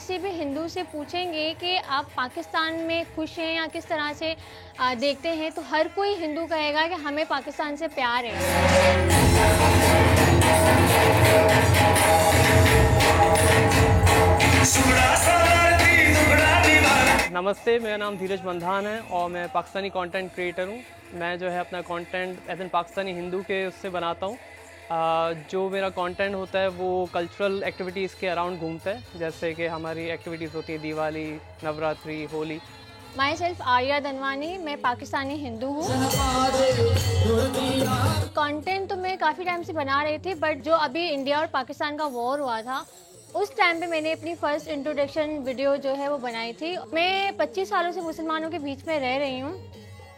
किसी भी हिंदू से पूछेंगे कि आप पाकिस्तान में खुश हैं या किस तरह से देखते हैं, तो हर कोई हिंदू कहेगा कि हमें पाकिस्तान से प्यार है। नमस्ते, मेरा नाम धीरज बंधान है और मैं पाकिस्तानी कंटेंट क्रिएटर हूँ। मैं जो है अपना content as an Pakistani Hindu के उससे बनाता हूँ। जो मेरा कंटेंट होता है वो कल्चरल एक्टिविटीज़ के अराउंड घूमता है, जैसे कि हमारी एक्टिविटीज़ होती है दिवाली, नवरात्रि, होली। माई सेल्फ आर्या धनवानी, मैं पाकिस्तानी हिंदू हूँ। कंटेंट तो मैं काफ़ी टाइम से बना रही थी, बट जो अभी इंडिया और पाकिस्तान का वॉर हुआ था उस टाइम पे मैंने अपनी फर्स्ट इंट्रोडक्शन वीडियो जो है वो बनाई थी। मैं 25 सालों से मुसलमानों के बीच में रह रही हूँ,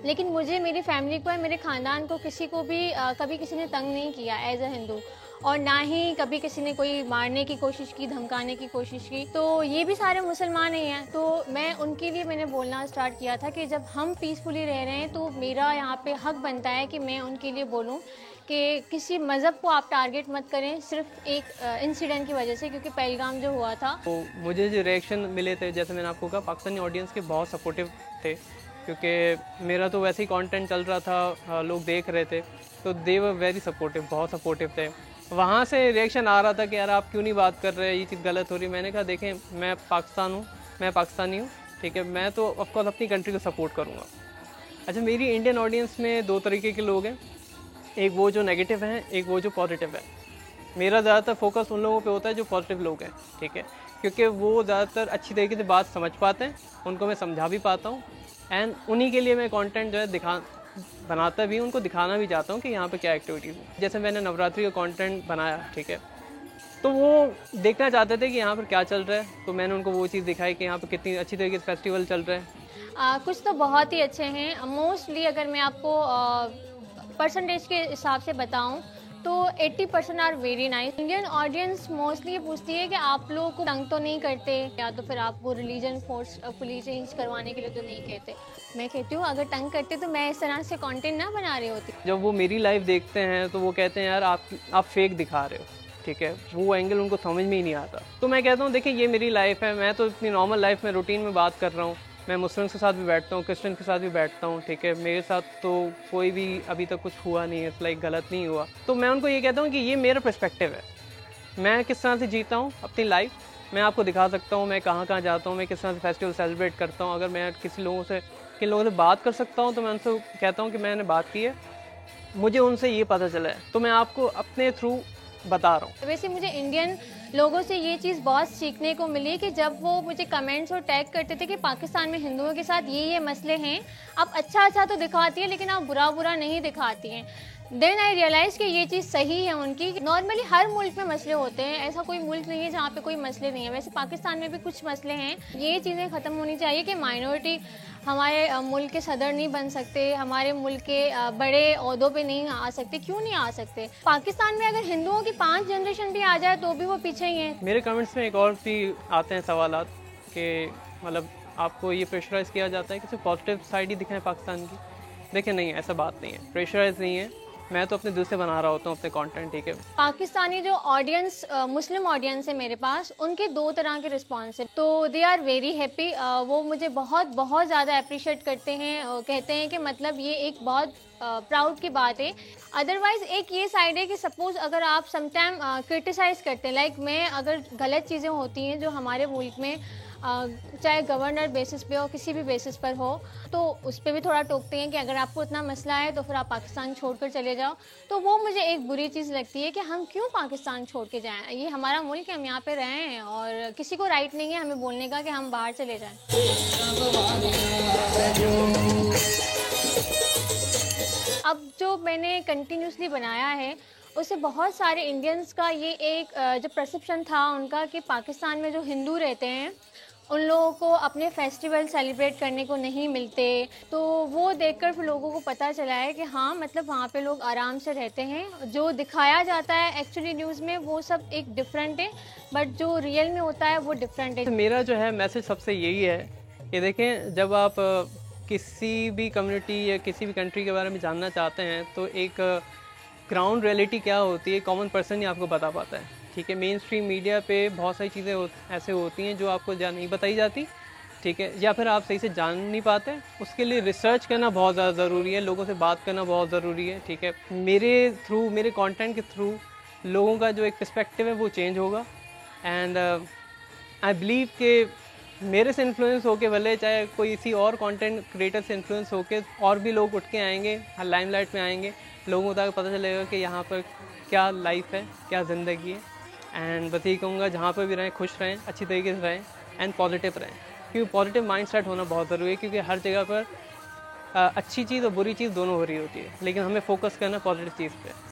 लेकिन मुझे, मेरी फैमिली को, मेरे ख़ानदान को, किसी को भी कभी किसी ने तंग नहीं किया एज अ हिंदू, और ना ही कभी किसी ने कोई मारने की कोशिश की, धमकाने की कोशिश की। तो ये भी सारे मुसलमान ही हैं, तो मैं उनके लिए मैंने बोलना स्टार्ट किया था कि जब हम पीसफुली रह रहे हैं तो मेरा यहाँ पे हक बनता है कि मैं उनके लिए बोलूँ कि किसी मज़हब को आप टारगेट मत करें सिर्फ एक इंसिडेंट की वजह से, क्योंकि पहलगाम जो हुआ था। तो मुझे जो रिएक्शन मिले थे, जैसे मैंने आपको कहा, पाकिस्तानी ऑडियंस के बहुत सपोर्टिव थे, क्योंकि मेरा तो वैसे ही कंटेंट चल रहा था, लोग देख रहे थे, तो दे वर वेरी सपोर्टिव, बहुत सपोर्टिव थे। वहाँ से रिएक्शन आ रहा था कि यार आप क्यों नहीं बात कर रहे, ये चीज़ गलत हो रही। मैंने कहा देखें, मैं पाकिस्तान हूँ, मैं पाकिस्तानी हूँ, ठीक है, मैं तो ऑफकोर्स अपनी कंट्री को सपोर्ट करूँगा। अच्छा, मेरी इंडियन ऑडियंस में दो तरीके के लोग हैं, एक वो जो नेगेटिव हैं, एक वो जो पॉजिटिव है। मेरा ज़्यादातर फोकस उन लोगों पे होता है जो पॉजिटिव लोग हैं, ठीक है, क्योंकि वो ज़्यादातर अच्छी तरीके से बात समझ पाते हैं, उनको मैं समझा भी पाता हूँ, एंड उन्हीं के लिए मैं कंटेंट जो है बनाता भी हूँ, उनको दिखाना भी चाहता हूँ कि यहाँ पे क्या एक्टिविटीज़ है। जैसे मैंने नवरात्रि का कंटेंट बनाया, ठीक है, तो वो देखना चाहते थे कि यहाँ पर क्या चल रहा है, तो मैंने उनको वो चीज़ दिखाई कि यहाँ पर कितनी अच्छी तरीके से फेस्टिवल चल रहे हैं। कुछ तो बहुत ही अच्छे हैं। मोस्टली अगर मैं आपको परसेंटेज के हिसाब से बताऊं तो 80% are very nice. Indian audience mostly ये पूछती है कि आप लोगों को तंग तो नहीं करते, या तो फिर आपको रिलीजन फोर्सफुली चेंज करवाने के लिए तो नहीं कहते। मैं कहती हूँ अगर तंग करते तो मैं इस तरह से कंटेंट ना बना रही होती। जब वो मेरी लाइफ देखते हैं तो वो कहते हैं यार आप फेक दिखा रहे हो, ठीक है, वो एंगल उनको समझ में ही नहीं आता। तो मैं कहता हूँ देखिए, ये मेरी लाइफ है, मैं तो इतनी नॉर्मल लाइफ में रूटीन में बात कर रहा हूँ। मैं मुस्लिम्स के साथ भी बैठता हूँ, क्रिश्चियन के साथ भी बैठता हूँ, ठीक है, मेरे साथ तो कोई भी अभी तक कुछ हुआ नहीं है, लाइक गलत नहीं हुआ। तो मैं उनको ये कहता हूँ कि ये मेरा पर्सपेक्टिव है, मैं किस तरह से जीता हूँ अपनी लाइफ, मैं आपको दिखा सकता हूँ मैं कहाँ कहाँ जाता हूँ, मैं किस तरह से फेस्टिवल सेलिब्रेट करता हूँ। अगर मैं किन लोगों से बात कर सकता हूँ तो मैं उनसे कहता हूँ कि मैंने बात की है, मुझे उनसे ये पता चला है, तो मैं आपको अपने थ्रू बता रहा हूँ। वैसे मुझे इंडियन लोगों से ये चीज़ बहुत सीखने को मिली कि जब वो मुझे कमेंट्स और टैग करते थे कि पाकिस्तान में हिंदुओं के साथ ये मसले हैं, आप अच्छा अच्छा तो दिखाती है लेकिन आप बुरा बुरा नहीं दिखाती हैं। देन आई रियलाइज़ कि ये चीज़ सही है उनकी। नॉर्मली हर मुल्क में मसले होते हैं, ऐसा कोई मुल्क नहीं है जहाँ पे कोई मसले नहीं है। वैसे पाकिस्तान में भी कुछ मसले हैं, ये चीज़ें ख़त्म होनी चाहिए कि माइनॉरिटी हमारे मुल्क के सदर नहीं बन सकते, हमारे मुल्क के बड़े ओहदों पे नहीं आ सकते। क्यों नहीं आ सकते? पाकिस्तान में अगर हिंदुओं की 5 जनरेशन भी आ जाए तो भी वो पीछे ही हैं। मेरे कमेंट्स में एक और भी आते हैं सवालात कि मतलब आपको ये प्रेशराइज किया जाता है कि सिर्फ पॉजिटिव साइड ही दिखाएं पाकिस्तान की। देखिए नहीं, ऐसा बात नहीं है, प्रेशराइज नहीं है, मैं तो अपने दिल से बना रहा होता हूँ अपने कंटेंट, ठीक है। पाकिस्तानी जो ऑडियंस, मुस्लिम ऑडियंस है मेरे पास, उनके 2 तरह के रिस्पॉन्स है, तो दे आर वेरी हैप्पी। वो मुझे बहुत बहुत ज़्यादा अप्रिशिएट करते हैं, कहते हैं कि मतलब ये एक बहुत प्राउड की बात है। अदरवाइज़ एक ये साइड है कि सपोज़ अगर आप समटाइम क्रिटिसाइज़ करते हैं, लाइक मैं अगर गलत चीज़ें होती हैं जो हमारे मुल्क में चाहे गवर्नर बेसिस पे हो, किसी भी बेसिस पर हो, तो उस पर भी थोड़ा टोकते हैं कि अगर आपको इतना मसला है तो फिर आप पाकिस्तान छोड़कर चले जाओ। तो वो मुझे एक बुरी चीज़ लगती है कि हम क्यों पाकिस्तान छोड़ के जाएं, ये हमारा मुल्क है, हम यहाँ पे रहे हैं और किसी को राइट नहीं है हमें बोलने का कि हम बाहर चले जाएं। अब जो मैंने कंटिन्यूसली बनाया है उससे बहुत सारे इंडियंस का ये एक जो परसेप्शन था उनका कि पाकिस्तान में जो हिंदू रहते हैं उन लोगों को अपने फेस्टिवल सेलिब्रेट करने को नहीं मिलते, तो वो देखकर फिर लोगों को पता चला है कि हाँ, मतलब वहाँ पे लोग आराम से रहते हैं। जो दिखाया जाता है एक्चुअली न्यूज़ में वो सब एक डिफरेंट है, बट जो रियल में होता है वो डिफरेंट है। मेरा जो है मैसेज सबसे यही है कि देखें, जब आप किसी भी कम्युनिटी या किसी भी कंट्री के बारे में जानना चाहते हैं तो एक ग्राउंड रियलिटी क्या होती है कॉमन पर्सन ही आपको बता पाता है। ठीक है। मेन स्ट्रीम मीडिया पे बहुत सारी चीज़ें ऐसे होती हैं जो आपको नहीं बताई जाती, ठीक है, या फिर आप सही से जान नहीं पाते। उसके लिए रिसर्च करना बहुत ज़्यादा ज़रूरी है, लोगों से बात करना बहुत ज़रूरी है, ठीक है। मेरे कंटेंट के थ्रू लोगों का जो एक पर्सपेक्टिव है वो चेंज होगा। एंड आई बिलीव कि मेरे से इन्फ्लुएंस होके भले चाहे कोई इसी और कंटेंट क्रिएटर से इन्फ्लुएंस होके और भी लोग उठ के आएंगे, लाइमलाइट में आएंगे, लोगों तक पता चलेगा कि यहाँ पर क्या लाइफ है, क्या ज़िंदगी है। एंड बस यही कहूँगा, जहाँ पर भी रहें खुश रहें, अच्छी तरीके से रहें एंड पॉजिटिव रहें, क्योंकि पॉजिटिव माइंडसेट होना बहुत ज़रूरी है। क्योंकि हर जगह पर अच्छी चीज़ और बुरी चीज़ दोनों हो रही होती है, लेकिन हमें फोकस करना पॉजिटिव चीज़ पे।